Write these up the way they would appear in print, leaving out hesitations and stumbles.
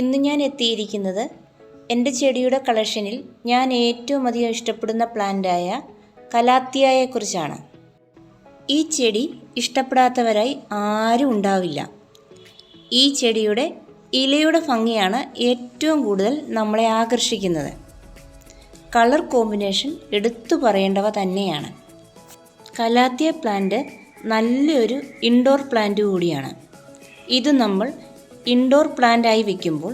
ഇന്ന് ഞാൻ എത്തിയിരിക്കുന്നത് എൻ്റെ ചെടിയുടെ കളക്ഷനിൽ ഞാൻ ഏറ്റവും അധികം ഇഷ്ടപ്പെടുന്ന പ്ലാന്റായ കലാത്തിയയെക്കുറിച്ചാണ്. ഈ ചെടി ഇഷ്ടപ്പെടാത്തവരായി ആരും ഉണ്ടാവില്ല. ഈ ചെടിയുടെ ഇലയുടെ ഭംഗിയാണ് ഏറ്റവും കൂടുതൽ നമ്മളെ ആകർഷിക്കുന്നത്. കളർ കോമ്പിനേഷൻ എടുത്തു പറയേണ്ടവ തന്നെയാണ്. കലാത്തിയ പ്ലാന്റ് നല്ലൊരു ഇൻഡോർ പ്ലാന്റ് കൂടിയാണ്. ഇത് നമ്മൾ ഇൻഡോർ പ്ലാന്റായി വയ്ക്കുമ്പോൾ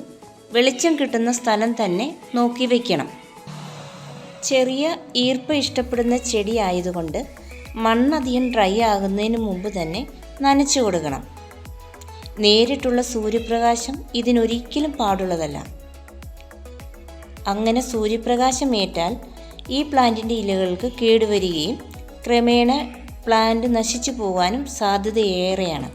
വെളിച്ചം കിട്ടുന്ന സ്ഥലം തന്നെ നോക്കി വയ്ക്കണം. ചെറിയ ഈർപ്പം ഇഷ്ടപ്പെടുന്ന ചെടി ആയതുകൊണ്ട് മണ്ണധികം ഡ്രൈ ആകുന്നതിന് മുമ്പ് തന്നെ നനച്ചു കൊടുക്കണം. നേരിട്ടുള്ള സൂര്യപ്രകാശം ഇതിനൊരിക്കലും പാടുള്ളതല്ല. അങ്ങനെ സൂര്യപ്രകാശം ഏറ്റാൽ ഈ പ്ലാന്റിൻ്റെ ഇലകൾക്ക് കേടുവരികയും ക്രമേണ പ്ലാന്റ് നശിച്ചു പോകാനും സാധ്യതയേറെയാണ്.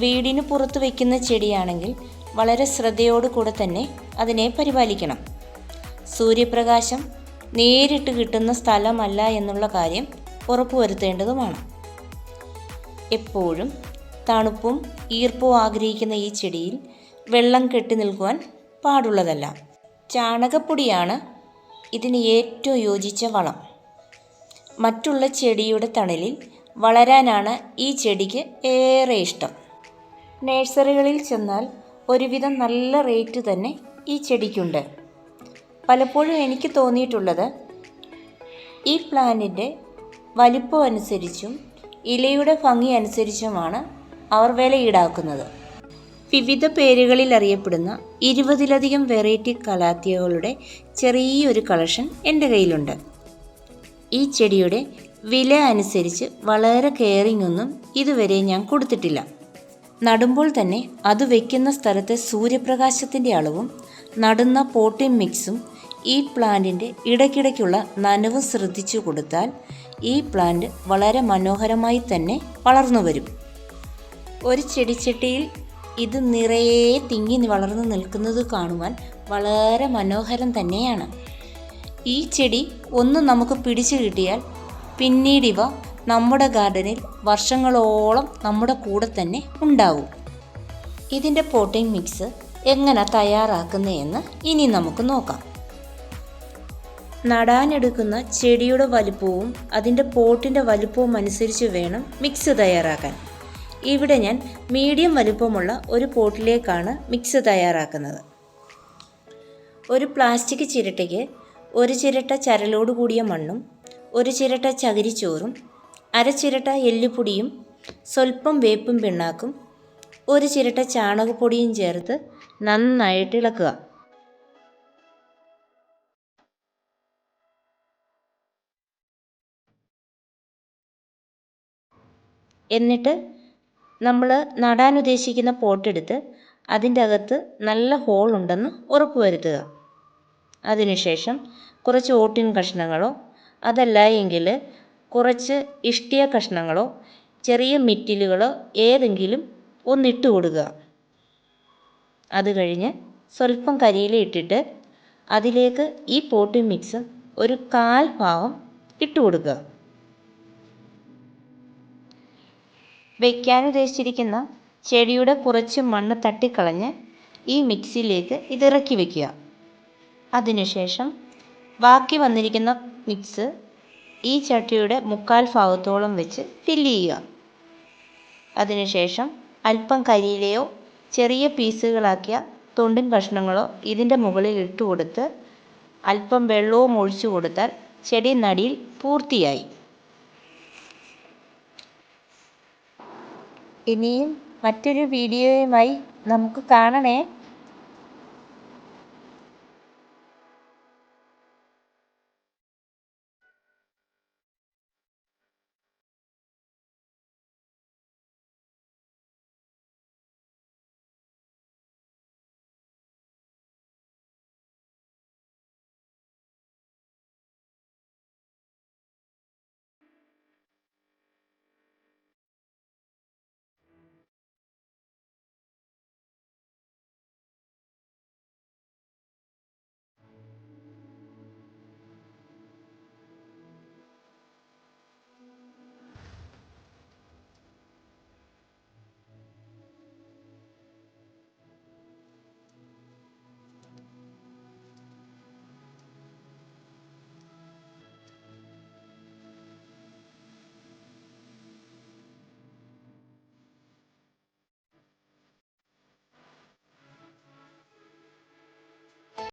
വീടിന് പുറത്ത് വയ്ക്കുന്ന ചെടിയാണെങ്കിൽ വളരെ ശ്രദ്ധയോടുകൂടെ തന്നെ അതിനെ പരിപാലിക്കണം. സൂര്യപ്രകാശം നേരിട്ട് കിട്ടുന്ന സ്ഥലമല്ല എന്നുള്ള കാര്യം ഉറപ്പുവരുത്തേണ്ടതുമാണ്. എപ്പോഴും തണുപ്പും ഈർപ്പവും ആഗ്രഹിക്കുന്ന ഈ ചെടിയിൽ വെള്ളം കെട്ടി നിൽക്കുവാൻ പാടുള്ളതല്ല. ചാണകപ്പൊടിയാണ് ഇതിന് ഏറ്റവും യോജിച്ച വളം. മറ്റുള്ള ചെടിയുടെ തണലിൽ വളരാനാണ് ഈ ചെടിക്ക് ഏറെ ഇഷ്ടം. നഴ്സറികളിൽ ചെന്നാൽ ഒരുവിധം നല്ല റേറ്റ് തന്നെ ഈ ചെടിക്കുണ്ട്. പലപ്പോഴും എനിക്ക് തോന്നിയിട്ടുള്ളത് ഈ പ്ലാന്റിൻ്റെ വലിപ്പം അനുസരിച്ചും ഇലയുടെ ഭംഗി അനുസരിച്ചുമാണ് അവർ വില ഈടാക്കുന്നത്. വിവിധ പേരുകളിൽ അറിയപ്പെടുന്ന 20ലധികം വെറൈറ്റി കലാത്തിയകളുടെ ചെറിയൊരു കളക്ഷൻ എൻ്റെ കയ്യിലുണ്ട്. ഈ ചെടിയുടെ വില അനുസരിച്ച് വളരെ കെയറിംഗ് ഒന്നും ഇതുവരെ ഞാൻ കൊടുത്തിട്ടില്ല. നടുമ്പോൾ തന്നെ അത് വയ്ക്കുന്ന സ്ഥലത്തെ സൂര്യപ്രകാശത്തിൻ്റെ അളവും നടുന്ന പോട്ടിംഗ് മിക്സും ഈ പ്ലാന്റിൻ്റെ ഇടയ്ക്കിടയ്ക്കുള്ള നനവും ശ്രദ്ധിച്ചു കൊടുത്താൽ ഈ പ്ലാന്റ് വളരെ മനോഹരമായി തന്നെ വളർന്നു വരും. ഒരു ചെടിച്ചട്ടിയിൽ ഇത് നിറയെ തിങ്ങി വളർന്നു നിൽക്കുന്നത് കാണുവാൻ വളരെ മനോഹരം തന്നെയാണ്. ഈ ചെടി ഒന്ന് നമുക്ക് പിടിച്ചു കിട്ടിയാൽ പിന്നീടിവ നമ്മുടെ ഗാർഡനിൽ വർഷങ്ങളോളം നമ്മുടെ കൂടെ തന്നെ ഉണ്ടാവും. ഇതിൻ്റെ പോട്ടിംഗ് മിക്സ് എങ്ങനെ തയ്യാറാക്കുന്നതെന്ന് ഇനി നമുക്ക് നോക്കാം. നടാനെടുക്കുന്ന ചെടിയുടെ വലുപ്പവും അതിൻ്റെ പോട്ടിൻ്റെ വലുപ്പവും അനുസരിച്ച് വേണം മിക്സ് തയ്യാറാക്കാൻ. ഇവിടെ ഞാൻ മീഡിയം വലുപ്പമുള്ള ഒരു പോട്ടിലേക്കാണ് മിക്സ് തയ്യാറാക്കുന്നത്. ഒരു പ്ലാസ്റ്റിക് ചിരട്ടയ്ക്ക് ഒരു ചിരട്ട ചരലോട് കൂടിയ മണ്ണും ഒരു ചിരട്ട ചകിരിച്ചോറും അരച്ചിരട്ട എല്ലുപൊടിയും സ്വല്പം വേപ്പും പിണ്ണാക്കും ഒരു ചിരട്ട ചാണകപ്പൊടിയും ചേർത്ത് നന്നായിട്ട് ഇളക്കുക. എന്നിട്ട് നമ്മൾ നടാൻ ഉദ്ദേശിക്കുന്ന പോട്ടെടുത്ത് അതിൻ്റെ അകത്ത് നല്ല ഹോൾ ഉണ്ടെന്ന് ഉറപ്പുവരുത്തുക. അതിനുശേഷം കുറച്ച് ഓട്ടിൻ കഷ്ണങ്ങളോ അതല്ല എങ്കിൽ കുറച്ച് ഇഷ്ടിക കഷ്ണങ്ങളോ ചെറിയ മിറ്റിലുകളോ ഏതെങ്കിലും ഒന്നിട്ട് കൊടുക്കുക. അത് കഴിഞ്ഞ് സ്വല്പം കരിയില ഇട്ടിട്ട് അതിലേക്ക് ഈ പോട്ടിംഗ് മിക്സ് ഒരു 1/4 ഭാഗം ഇട്ട് കൊടുക്കുക. വയ്ക്കാൻ ഉദ്ദേശിച്ചിരിക്കുന്ന ചെടിയുടെ കുറച്ച് മണ്ണ് തട്ടിക്കളഞ്ഞ് ഈ മിക്സിയിലേക്ക് ഇതിറക്കി വയ്ക്കുക. അതിനുശേഷം ബാക്കി വന്നിരിക്കുന്ന മിക്സ് ഈ ചട്ടിയുടെ 1/4 ഭാഗത്തോളം വെച്ച് ഫില്ല് ചെയ്യുക. അതിനുശേഷം അല്പം കരിയിലയോ ചെറിയ പീസുകളാക്കിയ തൊണ്ടിൻ കഷ്ണങ്ങളോ ഇതിൻ്റെ മുകളിൽ ഇട്ട് കൊടുത്ത് അല്പം വെള്ളവും ഒഴിച്ചു കൊടുത്താൽ ചെടി നടിയിൽ പൂർത്തിയായി. ഇനിയും മറ്റൊരു വീഡിയോയുമായി നമുക്ക് കാണണേ.